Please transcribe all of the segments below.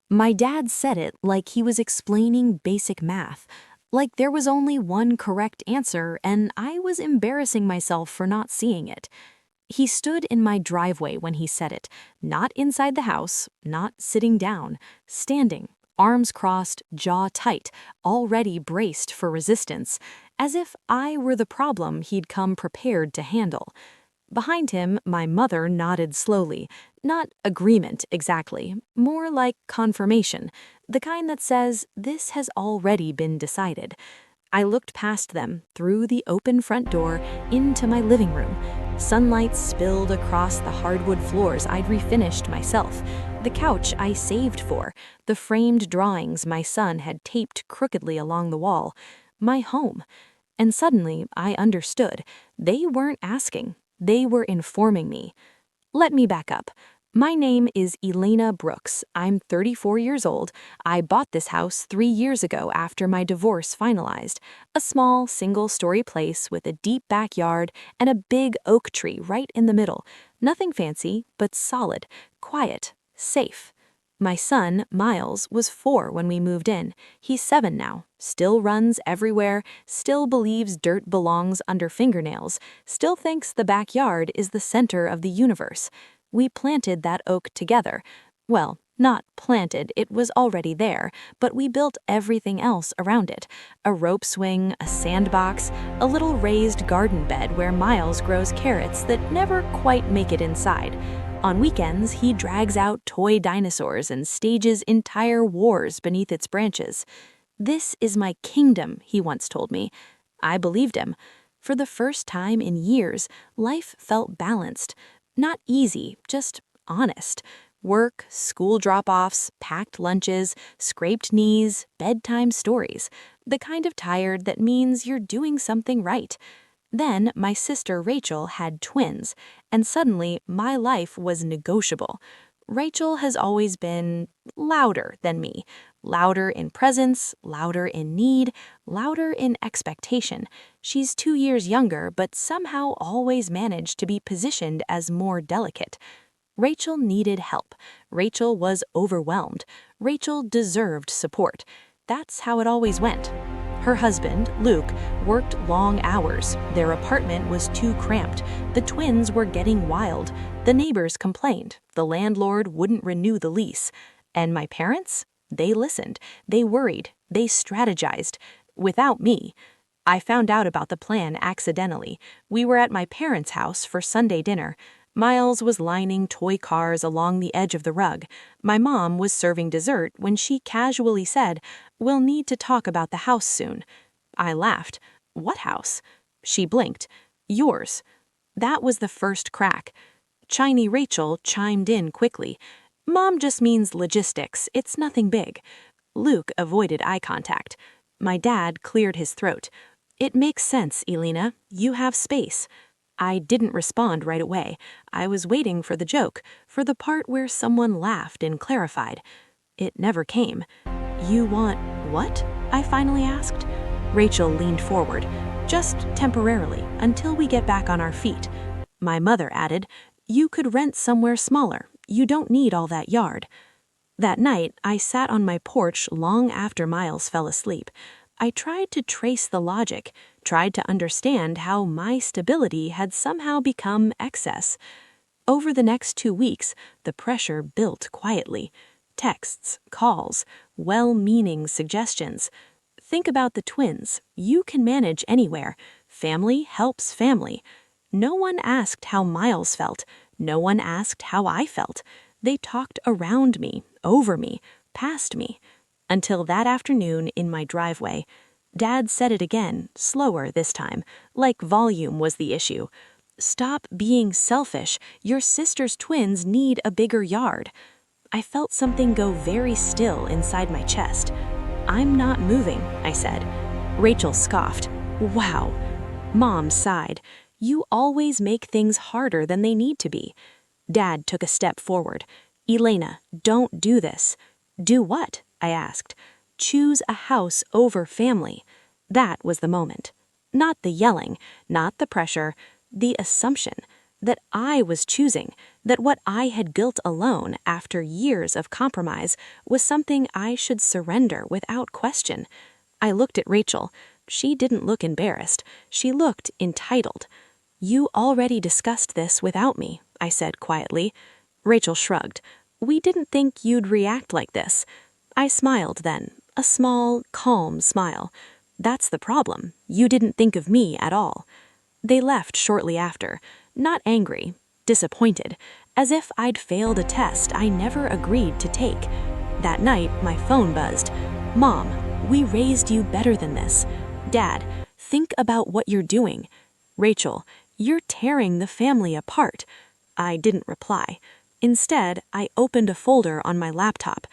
My dad said it like he was explaining basic math, like there was only one correct answer and I was embarrassing myself for not seeing it. He stood in my driveway when he said it, not inside the house, not sitting down, standing, arms crossed, jaw tight, already braced for resistance, as if I were the problem he'd come prepared to handle. Behind him, my mother nodded slowly, not agreement exactly, more like confirmation, the kind that says, this has already been decided. I looked past them, through the open front door, into my living room. Sunlight spilled across the hardwood floors I'd refinished myself, the couch I saved for, the framed drawings my son had taped crookedly along the wall. My home. And suddenly, I understood. They weren't asking. They were informing me. Let me back up. My name is Elena Brooks. I'm 34 years old. I bought this house 3 years ago after my divorce finalized. A small, single-story place with a deep backyard and a big oak tree right in the middle. Nothing fancy, but solid, quiet, safe. My son, Miles, was 4 when we moved in. He's 7 now, still runs everywhere, still believes dirt belongs under fingernails, still thinks the backyard is the center of the universe. We planted that oak together. Well, not planted, it was already there, but we built everything else around it. A rope swing, a sandbox, a little raised garden bed where Miles grows carrots that never quite make it inside. On weekends, he drags out toy dinosaurs and stages entire wars beneath its branches. This is my kingdom, he once told me. I believed him. For the first time in years, life felt balanced. Not easy, just honest. Work, school drop-offs, packed lunches, scraped knees, bedtime stories. The kind of tired that means you're doing something right. Then my sister Rachel had twins, and suddenly my life was negotiable. Rachel has always been louder than me. Louder in presence, louder in need, louder in expectation. She's 2 years younger, but somehow always managed to be positioned as more delicate. Rachel needed help. Rachel was overwhelmed. Rachel deserved support. That's how it always went. Her husband, Luke, worked long hours. Their apartment was too cramped. The twins were getting wild. The neighbors complained. The landlord wouldn't renew the lease. And my parents? They listened. They worried. They strategized. Without me. I found out about the plan accidentally. We were at my parents' house for Sunday dinner. Miles was lining toy cars along the edge of the rug. My mom was serving dessert when she casually said, "We'll need to talk about the house soon." I laughed. "What house?" She blinked. "Yours." That was the first crack. Chiny Rachel chimed in quickly. "Mom just means logistics. It's nothing big." Luke avoided eye contact. My dad cleared his throat. "It makes sense, Elena. You have space." I didn't respond right away. I was waiting for the joke, for the part where someone laughed and clarified. It never came. "You want what?" I finally asked. Rachel leaned forward. "Just temporarily, until we get back on our feet." My mother added, "You could rent somewhere smaller. You don't need all that yard." That night, I sat on my porch long after Miles fell asleep. I tried to trace the logic, tried to understand how my stability had somehow become excess. Over the next 2 weeks, the pressure built quietly. Texts, calls, well-meaning suggestions. Think about the twins. You can manage anywhere. Family helps family. No one asked how Miles felt. No one asked how I felt. They talked around me, over me, past me. Until that afternoon in my driveway. Dad said it again, slower this time, like volume was the issue. "Stop being selfish. Your sister's twins need a bigger yard." I felt something go very still inside my chest. "I'm not moving," I said. Rachel scoffed. "Wow." Mom sighed. "You always make things harder than they need to be." Dad took a step forward. "Elena, don't do this." "Do what?" I asked. "Choose a house over family." That was the moment. Not the yelling, not the pressure, the assumption. that I was choosing, that what I had built alone after years of compromise was something I should surrender without question. I looked at Rachel. She didn't look embarrassed. She looked entitled. "You already discussed this without me," I said quietly. Rachel shrugged. "We didn't think you'd react like this." I smiled then, a small, calm smile. "That's the problem. You didn't think of me at all." They left shortly after, not angry, disappointed, as if I'd failed a test I never agreed to take. That night, my phone buzzed. "Mom, we raised you better than this." "Dad, think about what you're doing." "Rachel, you're tearing the family apart." I didn't reply. Instead, I opened a folder on my laptop,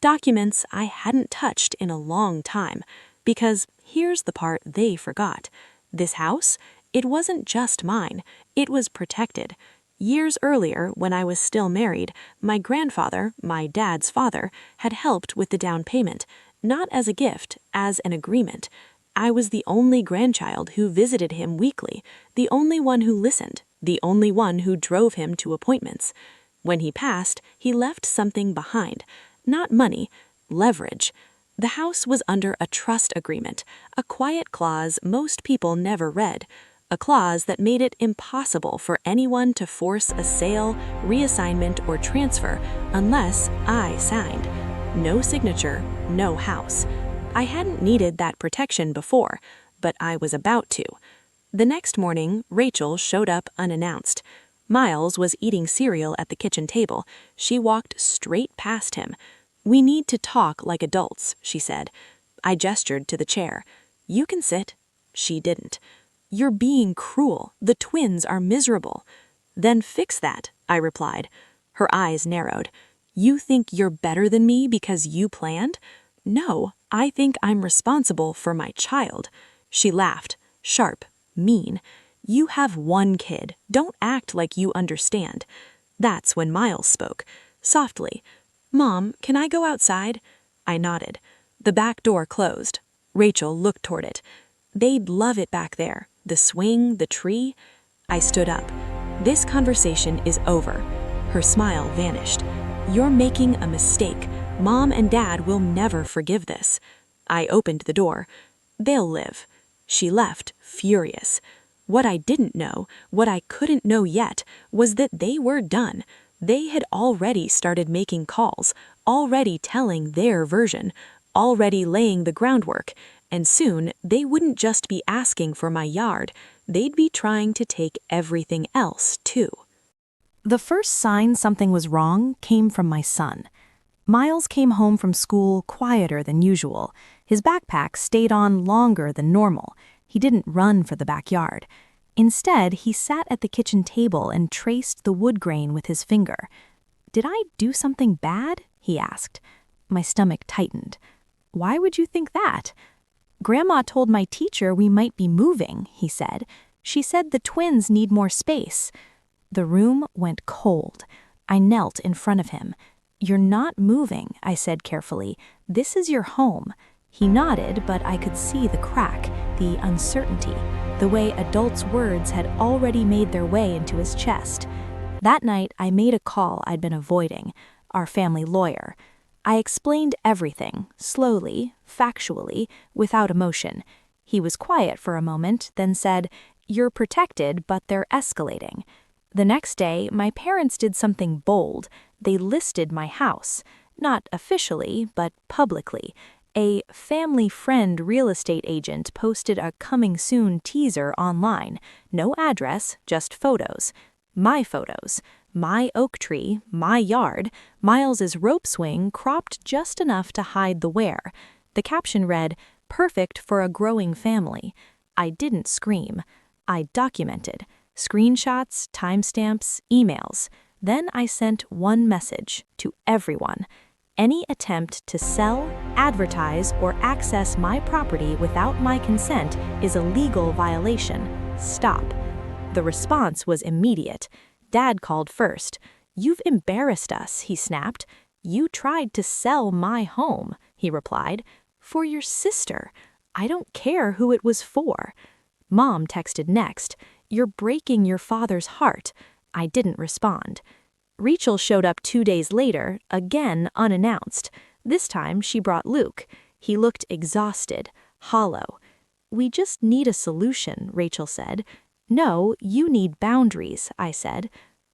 documents I hadn't touched in a long time, because here's the part they forgot. This house, it wasn't just mine, it was protected. Years earlier, when I was still married, my grandfather, my dad's father, had helped with the down payment, not as a gift, as an agreement. I was the only grandchild who visited him weekly, the only one who listened, the only one who drove him to appointments. When he passed, he left something behind. Not money, leverage. The house was under a trust agreement, a quiet clause most people never read, a clause that made it impossible for anyone to force a sale, reassignment, or transfer unless I signed. No signature, no house. I hadn't needed that protection before, but I was about to. The next morning, Rachel showed up unannounced. Miles was eating cereal at the kitchen table. She walked straight past him. "We need to talk like adults," she said. I gestured to the chair. "You can sit." She didn't. "You're being cruel. The twins are miserable." "Then fix that," I replied. Her eyes narrowed. "You think you're better than me because you planned?" "No, I think I'm responsible for my child." She laughed, sharp, mean. "You have one kid. Don't act like you understand." That's when Miles spoke, softly. "Mom, can I go outside?" I nodded. The back door closed. Rachel looked toward it. "They'd love it back there. The swing, the tree." I stood up. "This conversation is over." Her smile vanished. "You're making a mistake. Mom and Dad will never forgive this." I opened the door. "They'll live." She left, furious. What I didn't know, what I couldn't know yet, was that they were done. They had already started making calls, already telling their version, already laying the groundwork, and soon they wouldn't just be asking for my yard, they'd be trying to take everything else, too. The first sign something was wrong came from my son. Miles came home from school quieter than usual. His backpack stayed on longer than normal. He didn't run for the backyard. Instead, he sat at the kitchen table and traced the wood grain with his finger. "Did I do something bad?" he asked. My stomach tightened. "Why would you think that?" "Grandma told my teacher we might be moving," he said. "She said the twins need more space." The room went cold. I knelt in front of him. "You're not moving," I said carefully. "This is your home." He nodded, but I could see the crack, the uncertainty, the way adults' words had already made their way into his chest. That night, I made a call I'd been avoiding, our family lawyer. I explained everything, slowly, factually, without emotion. He was quiet for a moment, then said, "You're protected, but they're escalating." The next day, my parents did something bold. They listed my house, not officially, but publicly. A family friend real estate agent posted a coming soon teaser online. No address, just photos. My photos. My oak tree, my yard, Miles's rope swing cropped just enough to hide the wear. The caption read, "Perfect for a growing family." I didn't scream. I documented. Screenshots, timestamps, emails. Then I sent one message to everyone. Any attempt to sell, advertise, or access my property without my consent is a legal violation. Stop. The response was immediate. Dad called first. "You've embarrassed us," he snapped. "You tried to sell my home," he replied. "For your sister. I don't care who it was for." Mom texted next. "You're breaking your father's heart." I didn't respond. Rachel showed up 2 days later, again unannounced. This time she brought Luke. He looked exhausted, hollow. "We just need a solution," Rachel said. "No, you need boundaries," I said.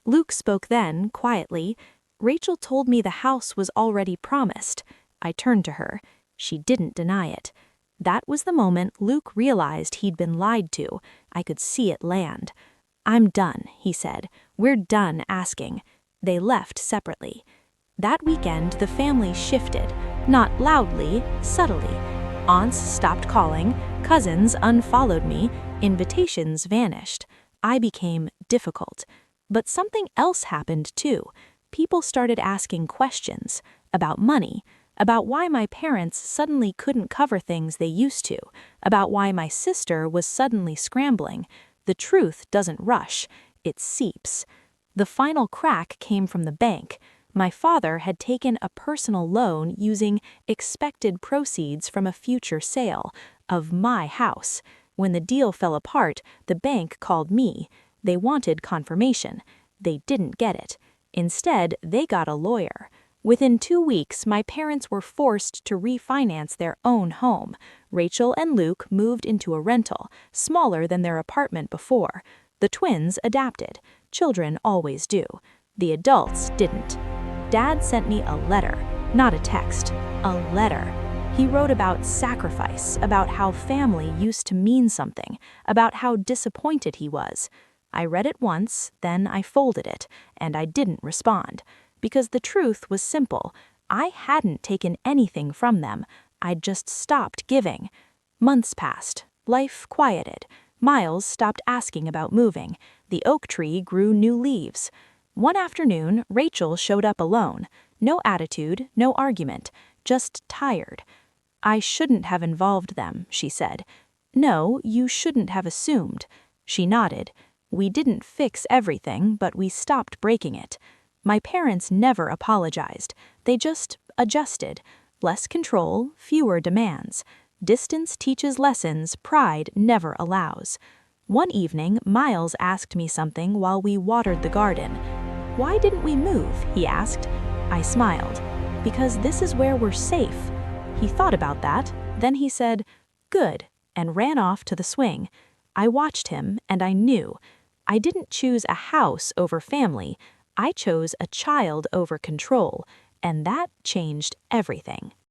Luke spoke then, quietly. "Rachel told me the house was already promised." I turned to her. She didn't deny it. That was the moment Luke realized he'd been lied to. I could see it land. "I'm done," he said. "We're done asking." They left separately. That weekend, the family shifted. Not loudly, subtly. Aunts stopped calling, cousins unfollowed me, invitations vanished. I became difficult. But something else happened too. People started asking questions about money, about why my parents suddenly couldn't cover things they used to, about why my sister was suddenly scrambling. The truth doesn't rush, it seeps. The final crack came from the bank. My father had taken a personal loan using expected proceeds from a future sale of my house. When the deal fell apart, the bank called me. They wanted confirmation. They didn't get it. Instead, they got a lawyer. Within 2 weeks, my parents were forced to refinance their own home. Rachel and Luke moved into a rental, smaller than their apartment before. The twins adapted. Children always do. The adults didn't. Dad sent me a letter, not a text, a letter. He wrote about sacrifice, about how family used to mean something, about how disappointed he was. I read it once, then I folded it, and I didn't respond. Because the truth was simple. I hadn't taken anything from them. I'd just stopped giving. Months passed. Life quieted. Miles stopped asking about moving. The oak tree grew new leaves. One afternoon, Rachel showed up alone. No attitude, no argument, just tired. "I shouldn't have involved them," she said. "No, you shouldn't have assumed." She nodded. "We didn't fix everything, but we stopped breaking it." My parents never apologized. They just adjusted. Less control, fewer demands. Distance teaches lessons pride never allows. One evening, Miles asked me something while we watered the garden. "Why didn't we move?" he asked. I smiled. "Because this is where we're safe." He thought about that. Then he said, "Good," and ran off to the swing. I watched him, and I knew. I didn't choose a house over family. I chose a child over control, and that changed everything.